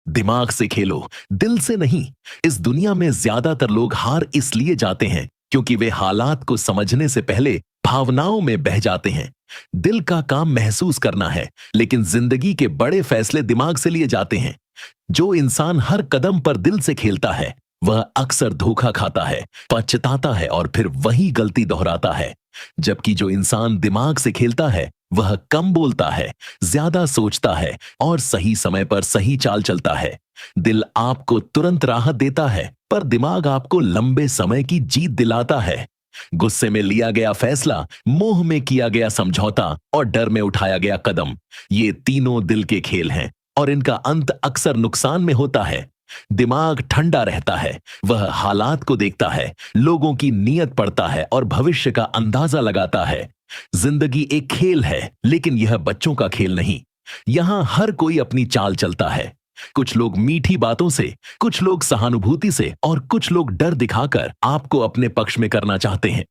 दिमाग से खेलो, दिल से नहीं। इस दुनिया में ज्यादातर लोग हार इसलिए जाते हैं क्योंकि वे हालात को समझने से पहले भावनाओं में बह जाते हैं। दिल का काम महसूस करना है, लेकिन जिंदगी के बड़े फैसले दिमाग से लिए जाते हैं। जो इंसान हर कदम पर दिल से खेलता है वह अक्सर धोखा खाता है, पछताता है और फिर वही गलती दोहराता है। जबकि जो इंसान दिमाग से खेलता है वह कम बोलता है, ज्यादा सोचता है और सही समय पर सही चाल चलता है। दिल आपको तुरंत राहत देता है, पर दिमाग आपको लंबे समय की जीत दिलाता है। गुस्से में लिया गया फैसला, मोह में किया गया समझौता और डर में उठाया गया कदम, ये तीनों दिल के खेल हैं और इनका अंत अक्सर नुकसान में होता है। दिमाग ठंडा रहता है, वह हालात को देखता है, लोगों की नीयत पढ़ता है और भविष्य का अंदाजा लगाता है। जिंदगी एक खेल है, लेकिन यह बच्चों का खेल नहीं। यहां हर कोई अपनी चाल चलता है। कुछ लोग मीठी बातों से, कुछ लोग सहानुभूति से और कुछ लोग डर दिखाकर आपको अपने पक्ष में करना चाहते हैं।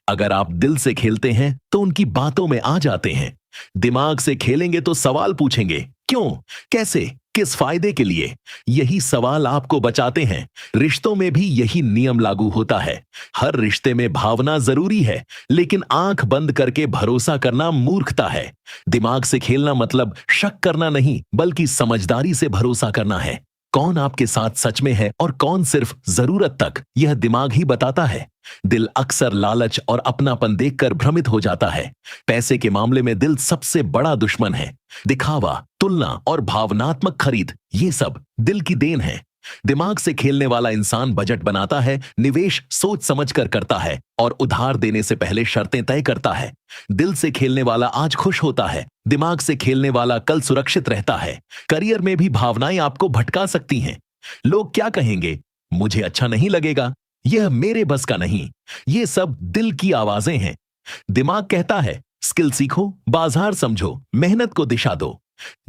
अगर आप दिल से खेलते हैं तो उनकी बातों में आ जाते हैं। दिमाग से खेलेंगे तो सवाल पूछेंगे, क्यों, कैसे, किस फायदे के लिए। यही सवाल आपको बचाते हैं। रिश्तों में भी यही नियम लागू होता है। हर रिश्ते में भावना जरूरी है, लेकिन आंख बंद करके भरोसा करना मूर्खता है। दिमाग से खेलना मतलब शक करना नहीं, बल्कि समझदारी से भरोसा करना है। कौन आपके साथ सच में है और कौन सिर्फ जरूरत तक, यह दिमाग ही बताता है। दिल अक्सर लालच और अपनापन देखकर भ्रमित हो जाता है। पैसे के मामले में दिल सबसे बड़ा दुश्मन है। दिखावा, तुलना और भावनात्मक खरीद, ये सब दिल की देन है। दिमाग से खेलने वाला इंसान बजट बनाता है, निवेश सोच समझकर करता है और उधार देने से पहले शर्तें तय करता है। दिल से खेलने वाला आज खुश होता है, दिमाग से खेलने वाला कल सुरक्षित रहता है। करियर में भी भावनाएं आपको भटका सकती हैं। लोग क्या कहेंगे, मुझे अच्छा नहीं लगेगा, यह मेरे बस का नहीं। ये सब दिल की आवाजें हैं। दिमाग कहता है, स्किल सीखो, बाजार समझो, मेहनत को दिशा दो।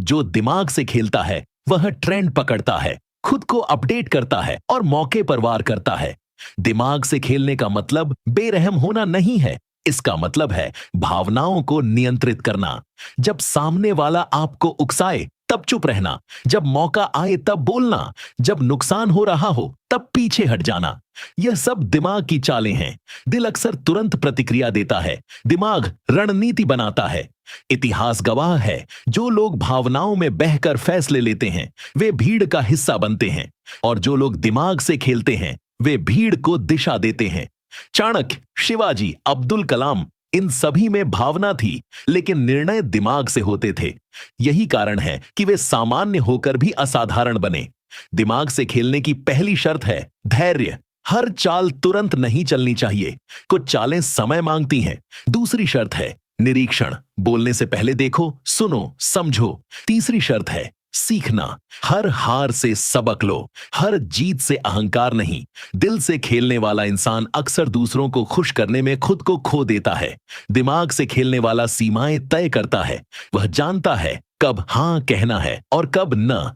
जो दिमाग से खेलता है वह ट्रेंड पकड़ता है, खुद को अपडेट करता है और मौके पर वार करता है। दिमाग से खेलने का मतलब बेरहम होना नहीं है, इसका मतलब है भावनाओं को नियंत्रित करना। जब सामने वाला आपको उकसाए तब चुप रहना, जब मौका आए तब बोलना, जब नुकसान हो रहा हो तब पीछे हट जाना। यह सब दिमाग की चालें हैं। दिल अक्सर तुरंत प्रतिक्रिया देता है, दिमाग रणनीति बनाता है। इतिहास गवाह है, जो लोग भावनाओं में बहकर फैसले लेते हैं वे भीड़ का हिस्सा बनते हैं, और जो लोग दिमाग से खेलते हैं वे भीड़ को दिशा देते हैं। चाणक्य, शिवाजी, अब्दुल कलाम, इन सभी में भावना थी, लेकिन निर्णय दिमाग से होते थे। यही कारण है कि वे सामान्य होकर भी असाधारण बने। दिमाग से खेलने की पहली शर्त है धैर्य। हर चाल तुरंत नहीं चलनी चाहिए, कुछ चालें समय मांगती हैं। दूसरी शर्त है निरीक्षण, बोलने से पहले देखो, सुनो, समझो। तीसरी शर्त है सीखना, हर हार से सबक लो, हर जीत से अहंकार नहीं। दिल से खेलने वाला इंसान अक्सर दूसरों को खुश करने में खुद को खो देता है। दिमाग से खेलने वाला सीमाएं तय करता है, वह जानता है कब हां कहना है और कब न।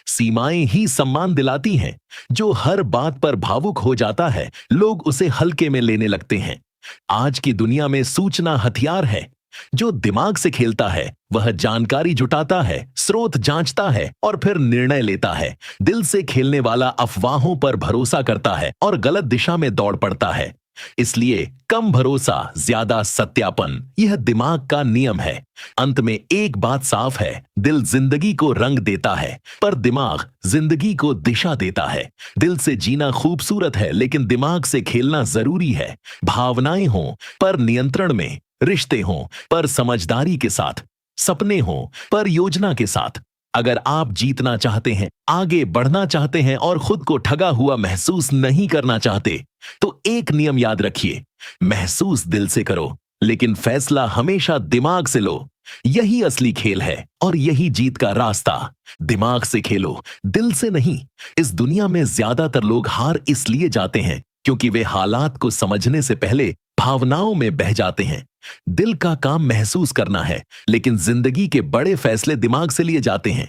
सीमाएं ही सम्मान दिलाती हैं। जो हर बात पर भावुक हो जाता है, लोग उसे हल्के में लेने लगते हैं। आज की दुनिया में सूचना हथियार है। जो दिमाग से खेलता है वह जानकारी जुटाता है, स्रोत जांचता है और फिर निर्णय लेता है। दिल से खेलने वाला अफवाहों पर भरोसा करता है और गलत दिशा में दौड़ पड़ता है। इसलिए कम भरोसा, ज्यादा सत्यापन, यह दिमाग का नियम है। अंत में एक बात साफ है, दिल जिंदगी को रंग देता है, पर दिमाग जिंदगी को दिशा देता है। दिल से जीना खूबसूरत है, लेकिन दिमाग से खेलना जरूरी है। भावनाएं हों पर नियंत्रण में, रिश्ते हों पर समझदारी के साथ, सपने हों पर योजना के साथ। अगर आप जीतना चाहते हैं, आगे बढ़ना चाहते हैं और खुद को ठगा हुआ महसूस नहीं करना चाहते, तो एक नियम याद रखिए, महसूस दिल से करो, लेकिन फैसला हमेशा दिमाग से लो। यही असली खेल है और यही जीत का रास्ता। दिमाग से खेलो, दिल से नहीं। इस दुनिया में ज्यादातर लोग हार इसलिए जाते हैं क्योंकि वे हालात को समझने से पहले भावनाओं में बह जाते हैं। दिल का काम महसूस करना है, लेकिन जिंदगी के बड़े फैसले दिमाग से लिए जाते हैं।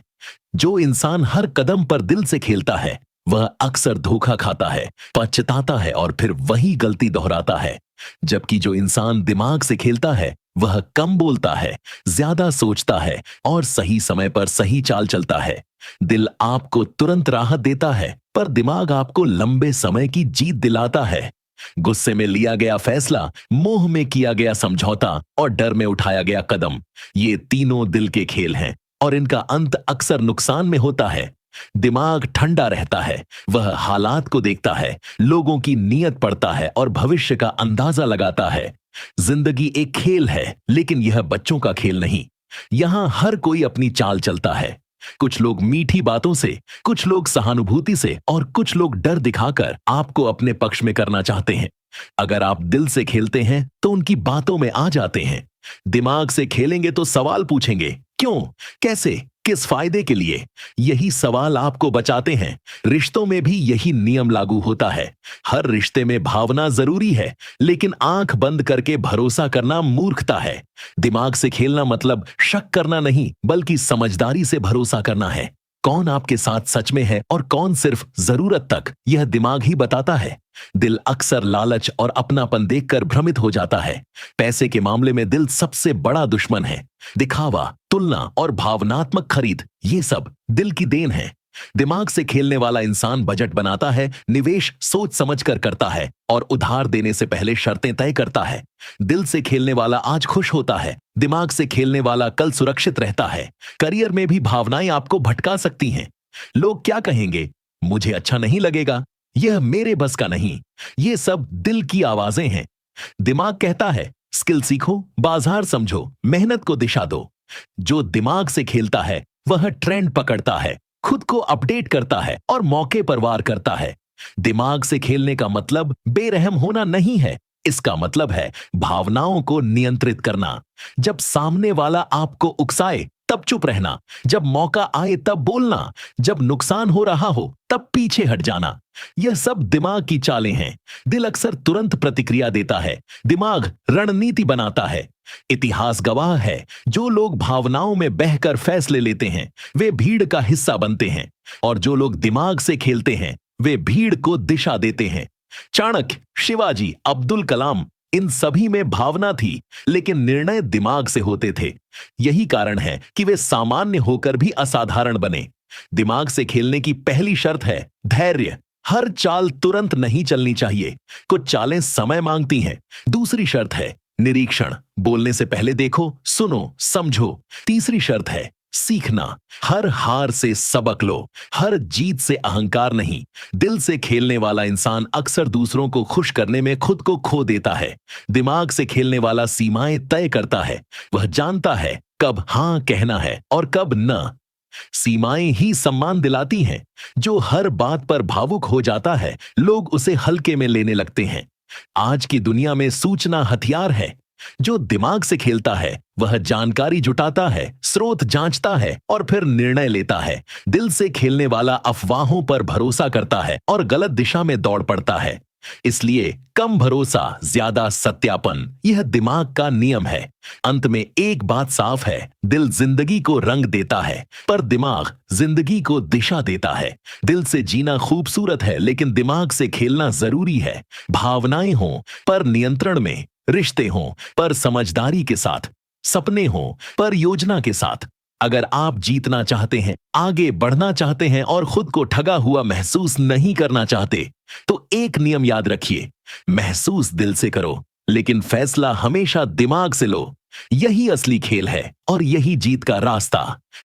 जो इंसान हर कदम पर दिल से खेलता है वह अक्सर धोखा खाता है, पछताता है और फिर वही गलती दोहराता है। जबकि जो इंसान दिमाग से खेलता है वह कम बोलता है, ज्यादा सोचता है और सही समय पर सही चाल चलता है। दिल आपको तुरंत राहत देता है, पर दिमाग आपको लंबे समय की जीत दिलाता है। गुस्से में लिया गया फैसला, मोह में किया गया समझौता और डर में उठाया गया कदम, ये तीनों दिल के खेल हैं और इनका अंत अक्सर नुकसान में होता है। दिमाग ठंडा रहता है, वह हालात को देखता है, लोगों की नीयत पढ़ता है और भविष्य का अंदाजा लगाता है। जिंदगी एक खेल है, लेकिन यह बच्चों का खेल नहीं। यहां हर कोई अपनी चाल चलता है। कुछ लोग मीठी बातों से, कुछ लोग सहानुभूति से और कुछ लोग डर दिखाकर आपको अपने पक्ष में करना चाहते हैं। अगर आप दिल से खेलते हैं तो उनकी बातों में आ जाते हैं। दिमाग से खेलेंगे तो सवाल पूछेंगे, क्यों, कैसे, किस फायदे के लिए। यही सवाल आपको बचाते हैं। रिश्तों में भी यही नियम लागू होता है। हर रिश्ते में भावना जरूरी है, लेकिन आंख बंद करके भरोसा करना मूर्खता है। दिमाग से खेलना मतलब शक करना नहीं, बल्कि समझदारी से भरोसा करना है। कौन आपके साथ सच में है और कौन सिर्फ जरूरत तक, यह दिमाग ही बताता है। दिल अक्सर लालच और अपनापन देखकर भ्रमित हो जाता है। पैसे के मामले में दिल सबसे बड़ा दुश्मन है। दिखावा, तुलना और भावनात्मक खरीद, ये सब दिल की देन है। दिमाग से खेलने वाला इंसान बजट बनाता है, निवेश सोच समझकर करता है और उधार देने से पहले शर्तें तय करता है। दिल से खेलने वाला आज खुश होता है, दिमाग से खेलने वाला कल सुरक्षित रहता है। करियर में भी भावनाएं आपको भटका सकती हैं। लोग क्या कहेंगे, मुझे अच्छा नहीं लगेगा, यह मेरे बस का नहीं। ये सब दिल की आवाजें हैं। दिमाग कहता है, स्किल सीखो, बाजार समझो, मेहनत को दिशा दो। जो दिमाग से खेलता है वह ट्रेंड पकड़ता है, खुद को अपडेट करता है और मौके पर वार करता है। दिमाग से खेलने का मतलब बेरहम होना नहीं है, इसका मतलब है भावनाओं को नियंत्रित करना। जब सामने वाला आपको उकसाए तब चुप रहना, जब मौका आए तब बोलना, जब नुकसान हो रहा हो तब पीछे हट जाना। यह सब दिमाग की चालें हैं। दिल अक्सर तुरंत प्रतिक्रिया देता है, दिमाग रणनीति बनाता है। इतिहास गवाह है, जो लोग भावनाओं में बहकर फैसले लेते हैं वे भीड़ का हिस्सा बनते हैं, और जो लोग दिमाग से खेलते हैं वे भीड़ को दिशा देते हैं। चाणक्य, शिवाजी, अब्दुल कलाम, इन सभी में भावना थी, लेकिन निर्णय दिमाग से होते थे। यही कारण है कि वे सामान्य होकर भी असाधारण बने। दिमाग से खेलने की पहली शर्त है धैर्य। हर चाल तुरंत नहीं चलनी चाहिए, कुछ चालें समय मांगती हैं। दूसरी शर्त है निरीक्षण, बोलने से पहले देखो, सुनो, समझो। तीसरी शर्त है सीखना, हर हार से सबक लो, हर जीत से अहंकार नहीं। दिल से खेलने वाला इंसान अक्सर दूसरों को खुश करने में खुद को खो देता है। दिमाग से खेलने वाला सीमाएं तय करता है, वह जानता है कब हां कहना है और कब न। सीमाएं ही सम्मान दिलाती हैं। जो हर बात पर भावुक हो जाता है, लोग उसे हल्के में लेने लगते हैं। आज की दुनिया में सूचना हथियार है। जो दिमाग से खेलता है वह जानकारी जुटाता है, स्रोत जांचता है और फिर निर्णय लेता है। दिल से खेलने वाला अफवाहों पर भरोसा करता है और गलत दिशा में दौड़ पड़ता है। इसलिए कम भरोसा, ज्यादा सत्यापन, यह दिमाग का नियम है। अंत में एक बात साफ है, दिल जिंदगी को रंग देता है, पर दिमाग जिंदगी को दिशा देता है। दिल से जीना खूबसूरत है, लेकिन दिमाग से खेलना जरूरी है। भावनाएं हों पर नियंत्रण में, रिश्ते हों पर समझदारी के साथ, सपने हों पर योजना के साथ। अगर आप जीतना चाहते हैं, आगे बढ़ना चाहते हैं और खुद को ठगा हुआ महसूस नहीं करना चाहते, तो एक नियम याद रखिए, महसूस दिल से करो, लेकिन फैसला हमेशा दिमाग से लो। यही असली खेल है और यही जीत का रास्ता।